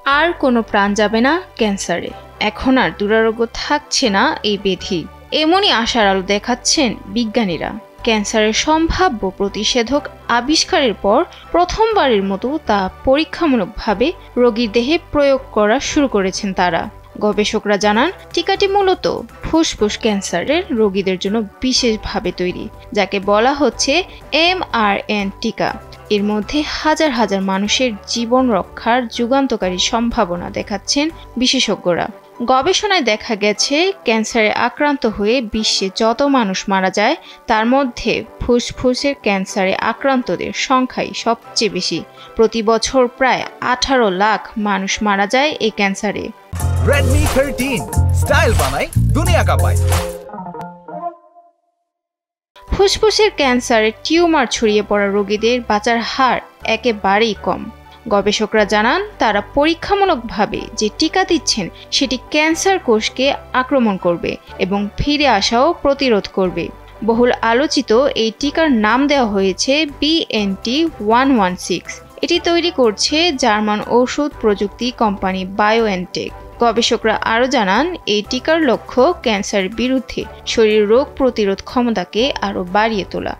আর কোনো প্রাণ যাবে না ক্যান্সারে, এখন আর দুরারোগ্য থাকছে না এই ব্যাধি, এমনই আশার আলো দেখাচ্ছেন বিজ্ঞানীরা। ক্যান্সারের সম্ভাব্য প্রতিষেধক আবিষ্কারের পর প্রথমবারের মতো তা পরীক্ষামূলকভাবে রোগীর দেহে প্রয়োগ করা শুরু করেছেন তারা। গবেষকরা জানান, টিকাটি মূলত ফুসফুস ক্যান্সারের রোগীদের জন্য বিশেষভাবে তৈরি, যাকে বলা হচ্ছে mRNA টিকা। এর মধ্যে হাজার হাজার মানুষের জীবন রক্ষার যুগান্তকারী সম্ভাবনা দেখাচ্ছেন বিশেষজ্ঞরা। গবেষণায় দেখা গেছে, ক্যান্সারে আক্রান্ত হয়ে বিশ্বে যত মানুষ মারা যায় তার মধ্যে ফুসফুসের ক্যান্সারে আক্রান্তদের সংখ্যাই সবচেয়ে বেশি। প্রতি বছর প্রায় 18 লাখ মানুষ মারা যায় এই ক্যান্সারে। Redmi 13 স্টাইল বানাই দুনিয়া কাঁপায়। ফুসফুসের ক্যান্সারে টিউমার ছড়িয়ে পড়া রোগীদের বাঁচার হার একেবারেই কম। গবেষকরা জানান, তারা পরীক্ষামূলকভাবে যে টিকা দিচ্ছেন সেটি ক্যান্সার কোষকে আক্রমণ করবে এবং ফিরে আসাও প্রতিরোধ করবে। বহুল আলোচিত এই টিকার নাম দেওয়া হয়েছে BNT116। এটি তৈরি করছে জার্মান ঔষধ প্রযুক্তি কোম্পানি বায়োএনটেক। গবেষকরা আরও জানান, এই টিকার লক্ষ্য ক্যান্সারের বিরুদ্ধে শরীরের রোগ প্রতিরোধ ক্ষমতাকে আরও বাড়িয়ে তোলা।